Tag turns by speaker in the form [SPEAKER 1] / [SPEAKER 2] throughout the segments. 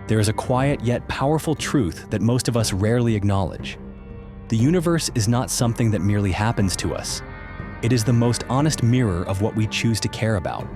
[SPEAKER 1] there is a quiet yet powerful truth that most of us rarely acknowledge. The universe is not something that merely happens to us. It is the most honest mirror of what we choose to care about.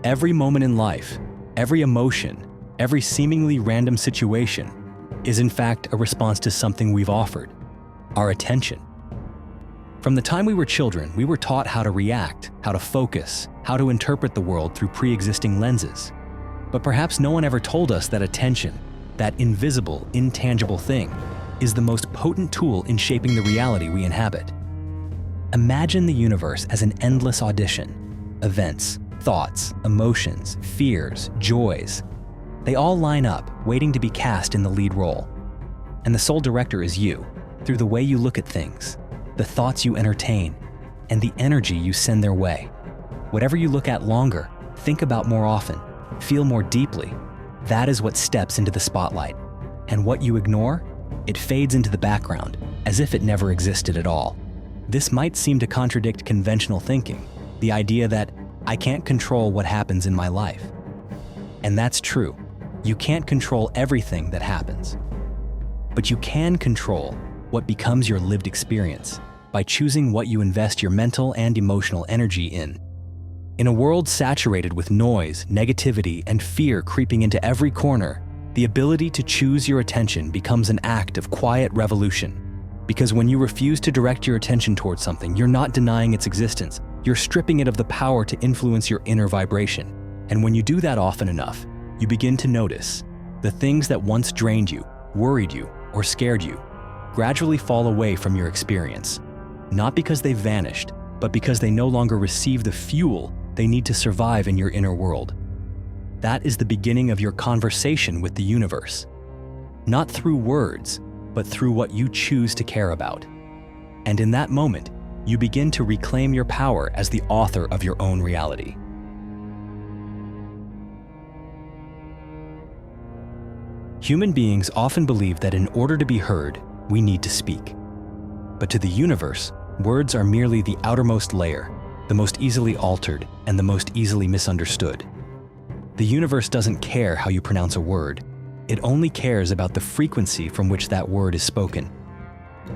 [SPEAKER 1] Every moment in life, every emotion, every seemingly random situation is in fact a response to something we've offered, our attention. From the time we were children, we were taught how to react, how to focus, how to interpret the world through pre-existing lenses. But perhaps no one ever told us that attention, that invisible, intangible thing, is the most potent tool in shaping the reality we inhabit. Imagine the universe as an endless audition. Events, thoughts, emotions, fears, joys. They all line up, waiting to be cast in the lead role. And the sole director is you, through the way you look at things, the thoughts you entertain, and the energy you send their way. Whatever you look at longer, think about more often, feel more deeply, that is what steps into the spotlight. And what you ignore, it fades into the background, as if it never existed at all. This might seem to contradict conventional thinking, the idea that I can't control what happens in my life. And that's true. You can't control everything that happens. But you can control what becomes your lived experience by choosing what you invest your mental and emotional energy in. In a world saturated with noise, negativity, and fear creeping into every corner, the ability to choose your attention becomes an act of quiet revolution. Because when you refuse to direct your attention towards something, you're not denying its existence. You're stripping it of the power to influence your inner vibration. And when you do that often enough, you begin to notice the things that once drained you, worried you, or scared you gradually fall away from your experience. Not because they've vanished, but because they no longer receive the fuel they need to survive in your inner world. That is the beginning of your conversation with the universe. Not through words, but through what you choose to care about. And in that moment, you begin to reclaim your power as the author of your own reality. Human beings often believe that in order to be heard, we need to speak. But to the universe, words are merely the outermost layer, the most easily altered and the most easily misunderstood. The universe doesn't care how you pronounce a word. It only cares about the frequency from which that word is spoken.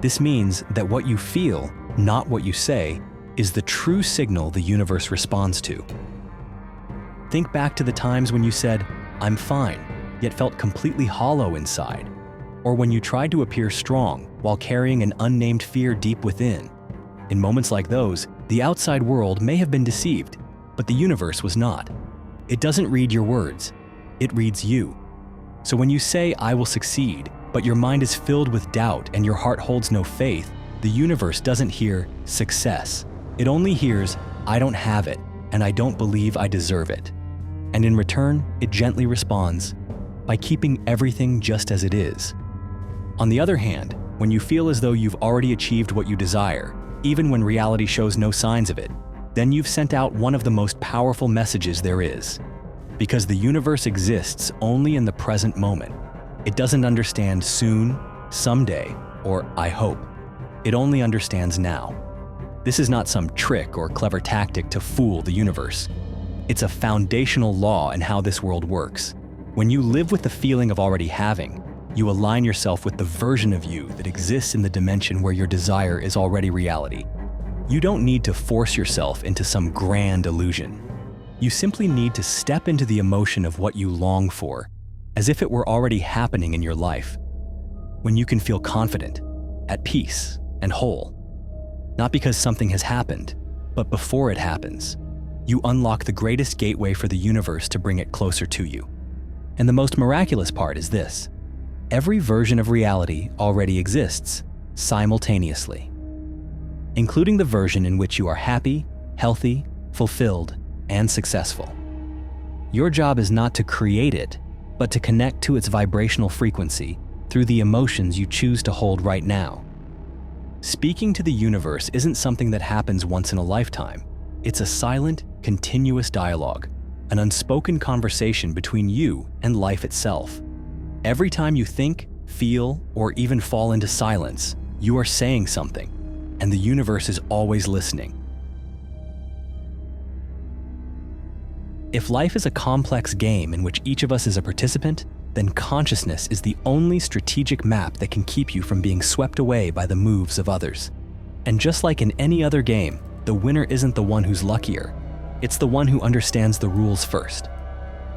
[SPEAKER 1] This means that what you feel, not what you say, is the true signal the universe responds to. Think back to the times when you said, "I'm fine," yet felt completely hollow inside, or when you tried to appear strong while carrying an unnamed fear deep within. In moments like those, the outside world may have been deceived, but the universe was not. It doesn't read your words, it reads you. So when you say, "I will succeed," but your mind is filled with doubt and your heart holds no faith, the universe doesn't hear success. It only hears, "I don't have it, and I don't believe I deserve it." And in return, it gently responds by keeping everything just as it is. On the other hand, when you feel as though you've already achieved what you desire, even when reality shows no signs of it, then you've sent out one of the most powerful messages there is. Because the universe exists only in the present moment. It doesn't understand soon, someday, or I hope. It only understands now. This is not some trick or clever tactic to fool the universe. It's a foundational law in how this world works. When you live with the feeling of already having, you align yourself with the version of you that exists in the dimension where your desire is already reality. You don't need to force yourself into some grand illusion. You simply need to step into the emotion of what you long for, as if it were already happening in your life. When you can feel confident, at peace, and whole. Not because something has happened, but before it happens, you unlock the greatest gateway for the universe to bring it closer to you. And the most miraculous part is this: every version of reality already exists, simultaneously. Including the version in which you are happy, healthy, fulfilled, and successful. Your job is not to create it, but to connect to its vibrational frequency through the emotions you choose to hold right now. Speaking to the universe isn't something that happens once in a lifetime. It's a silent, continuous dialogue, an unspoken conversation between you and life itself. Every time you think, feel, or even fall into silence, you are saying something, and the universe is always listening. If life is a complex game in which each of us is a participant, then consciousness is the only strategic map that can keep you from being swept away by the moves of others. And just like in any other game, the winner isn't the one who's luckier. It's the one who understands the rules first.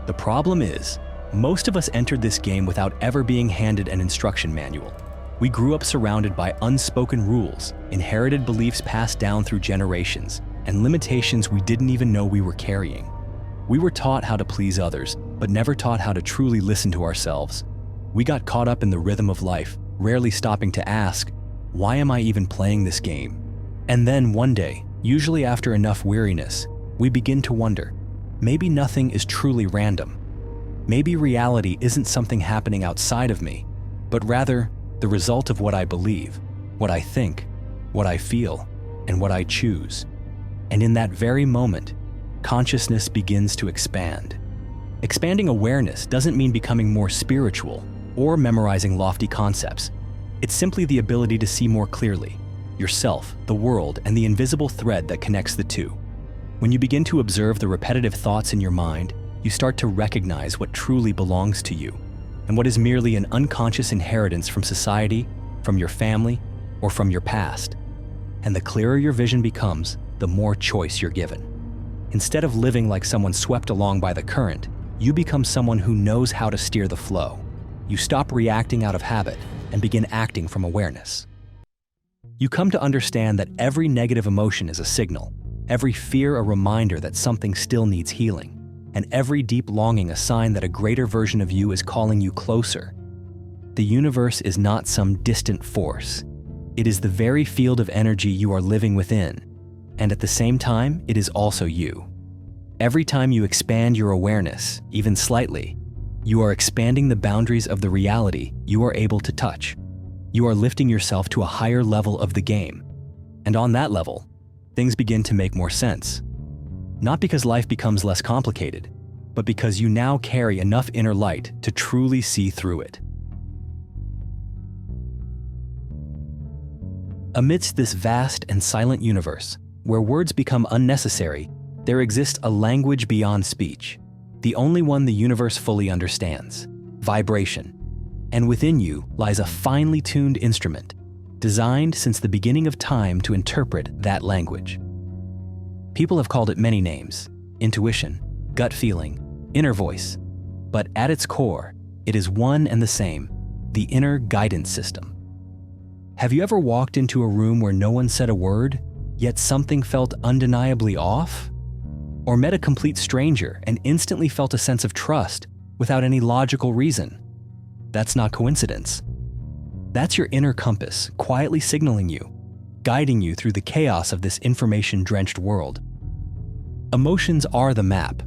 [SPEAKER 1] The problem is, most of us entered this game without ever being handed an instruction manual. We grew up surrounded by unspoken rules, inherited beliefs passed down through generations, and limitations we didn't even know we were carrying. We were taught how to please others, but never taught how to truly listen to ourselves. We got caught up in the rhythm of life, rarely stopping to ask, why am I even playing this game? And then one day, usually after enough weariness, we begin to wonder, maybe nothing is truly random. Maybe reality isn't something happening outside of me, but rather the result of what I believe, what I think, what I feel, and what I choose. And in that very moment, consciousness begins to expand. Expanding awareness doesn't mean becoming more spiritual or memorizing lofty concepts. It's simply the ability to see more clearly, yourself, the world, and the invisible thread that connects the two. When you begin to observe the repetitive thoughts in your mind, you start to recognize what truly belongs to you, and what is merely an unconscious inheritance from society, from your family, or from your past. And the clearer your vision becomes, the more choice you're given. Instead of living like someone swept along by the current, you become someone who knows how to steer the flow. You stop reacting out of habit and begin acting from awareness. You come to understand that every negative emotion is a signal, every fear a reminder that something still needs healing, and every deep longing a sign that a greater version of you is calling you closer. The universe is not some distant force. It is the very field of energy you are living within, and at the same time, it is also you. Every time you expand your awareness, even slightly, you are expanding the boundaries of the reality you are able to touch. You are lifting yourself to a higher level of the game. And on that level, things begin to make more sense. Not because life becomes less complicated, but because you now carry enough inner light to truly see through it. Amidst this vast and silent universe, where words become unnecessary, there exists a language beyond speech, the only one the universe fully understands: vibration. And within you lies a finely tuned instrument, designed since the beginning of time to interpret that language. People have called it many names: intuition, gut feeling, inner voice. But at its core, it is one and the same: the inner guidance system. Have you ever walked into a room where no one said a word, yet something felt undeniably off? Or met a complete stranger and instantly felt a sense of trust without any logical reason? That's not coincidence. That's your inner compass quietly signaling you, guiding you through the chaos of this information-drenched world. Emotions are the map,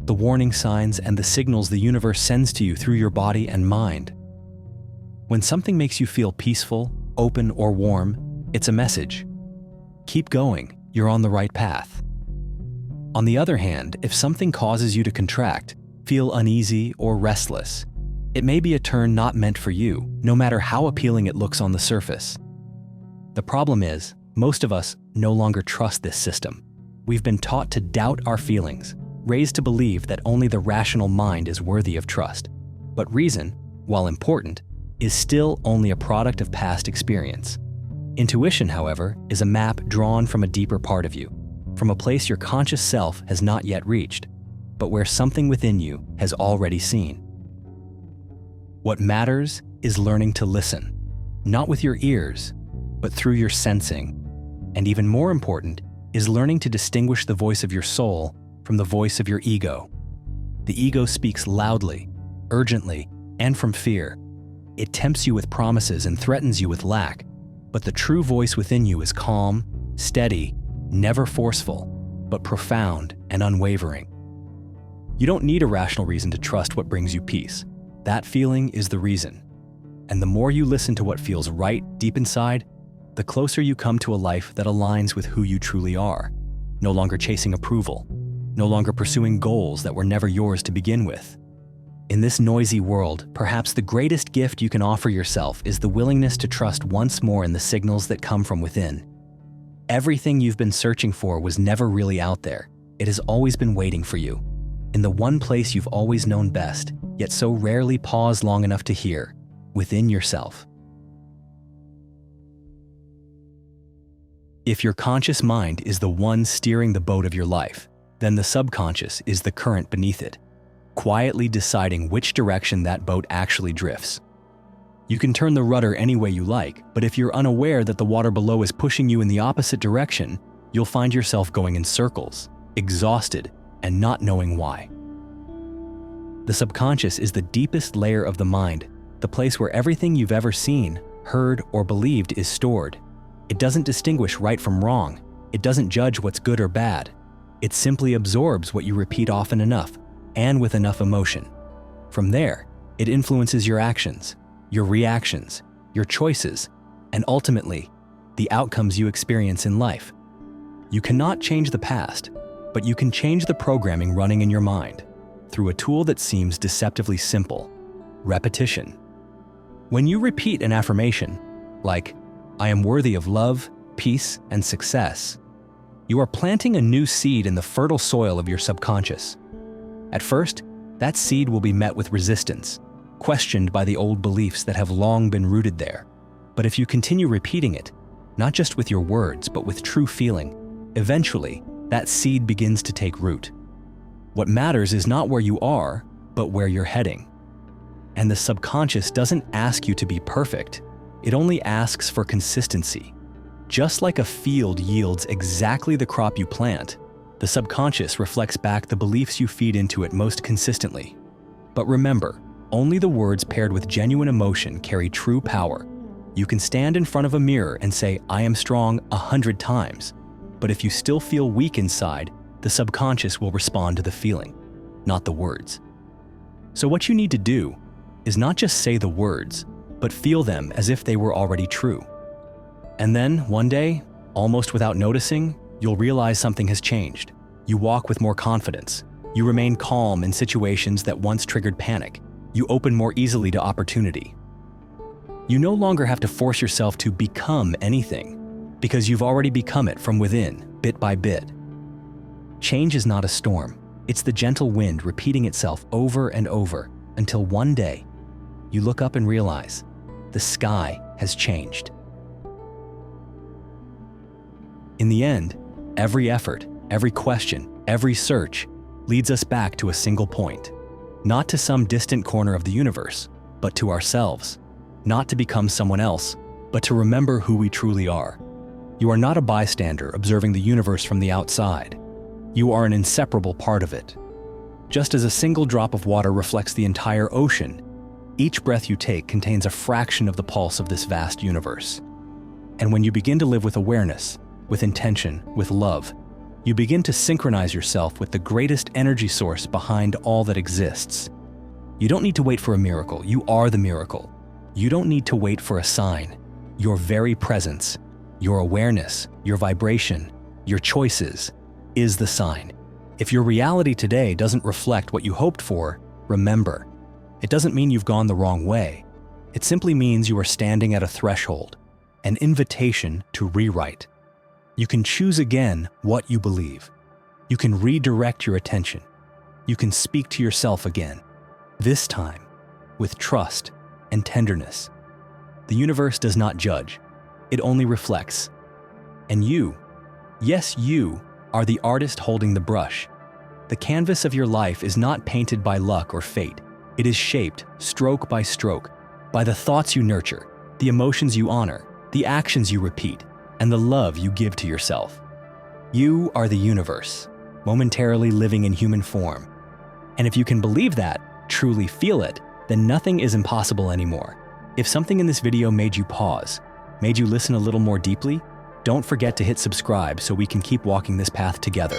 [SPEAKER 1] the warning signs and the signals the universe sends to you through your body and mind. When something makes you feel peaceful, open, or warm, it's a message. Keep going, you're on the right path. On the other hand, if something causes you to contract, feel uneasy or restless, it may be a turn not meant for you, no matter how appealing it looks on the surface. The problem is, most of us no longer trust this system. We've been taught to doubt our feelings, raised to believe that only the rational mind is worthy of trust. But reason, while important, is still only a product of past experience. Intuition, however, is a map drawn from a deeper part of you, from a place your conscious self has not yet reached, but where something within you has already seen. What matters is learning to listen, not with your ears, but through your sensing. And even more important is learning to distinguish the voice of your soul from the voice of your ego. The ego speaks loudly, urgently, and from fear. It tempts you with promises and threatens you with lack, but the true voice within you is calm, steady, never forceful, but profound and unwavering. You don't need a rational reason to trust what brings you peace. That feeling is the reason. And the more you listen to what feels right deep inside, the closer you come to a life that aligns with who you truly are, no longer chasing approval, no longer pursuing goals that were never yours to begin with. In this noisy world, perhaps the greatest gift you can offer yourself is the willingness to trust once more in the signals that come from within. Everything you've been searching for was never really out there. It has always been waiting for you, in the one place you've always known best, yet so rarely pause long enough to hear, within yourself. If your conscious mind is the one steering the boat of your life, then the subconscious is the current beneath it, quietly deciding which direction that boat actually drifts. You can turn the rudder any way you like, but if you're unaware that the water below is pushing you in the opposite direction, you'll find yourself going in circles, exhausted, and not knowing why. The subconscious is the deepest layer of the mind, the place where everything you've ever seen, heard, or believed is stored. It doesn't distinguish right from wrong. It doesn't judge what's good or bad. It simply absorbs what you repeat often enough, and with enough emotion. From there, it influences your actions, your reactions, your choices, and ultimately, the outcomes you experience in life. You cannot change the past, but you can change the programming running in your mind through a tool that seems deceptively simple: repetition. When you repeat an affirmation, like, "I am worthy of love, peace, and success," you are planting a new seed in the fertile soil of your subconscious. At first, that seed will be met with resistance, questioned by the old beliefs that have long been rooted there. But if you continue repeating it, not just with your words, but with true feeling, eventually, that seed begins to take root. What matters is not where you are, but where you're heading. And the subconscious doesn't ask you to be perfect. It only asks for consistency. Just like a field yields exactly the crop you plant, the subconscious reflects back the beliefs you feed into it most consistently. But remember, only the words paired with genuine emotion carry true power. You can stand in front of a mirror and say, "I am strong," 100 times. But if you still feel weak inside, the subconscious will respond to the feeling, not the words. So what you need to do is not just say the words, but feel them as if they were already true. And then, one day, almost without noticing, you'll realize something has changed. You walk with more confidence. You remain calm in situations that once triggered panic. You open more easily to opportunity. You no longer have to force yourself to become anything, because you've already become it from within, bit by bit. Change is not a storm. It's the gentle wind repeating itself over and over until one day, you look up and realize the sky has changed. In the end, every effort, every question, every search leads us back to a single point. Not to some distant corner of the universe, but to ourselves. Not to become someone else, but to remember who we truly are. You are not a bystander observing the universe from the outside. You are an inseparable part of it. Just as a single drop of water reflects the entire ocean, each breath you take contains a fraction of the pulse of this vast universe. And when you begin to live with awareness, with intention, with love, you begin to synchronize yourself with the greatest energy source behind all that exists. You don't need to wait for a miracle. You are the miracle. You don't need to wait for a sign. Your very presence, your awareness, your vibration, your choices is the sign. If your reality today doesn't reflect what you hoped for, remember, it doesn't mean you've gone the wrong way. It simply means you are standing at a threshold, an invitation to rewrite. You can choose again what you believe. You can redirect your attention. You can speak to yourself again, this time with trust and tenderness. The universe does not judge. It only reflects. And you, yes, you, are the artist holding the brush. The canvas of your life is not painted by luck or fate. It is shaped, stroke by stroke, by the thoughts you nurture, the emotions you honor, the actions you repeat, and the love you give to yourself. You are the universe, momentarily living in human form. And if you can believe that, truly feel it, then nothing is impossible anymore. If something in this video made you pause, made you listen a little more deeply, don't forget to hit subscribe so we can keep walking this path together.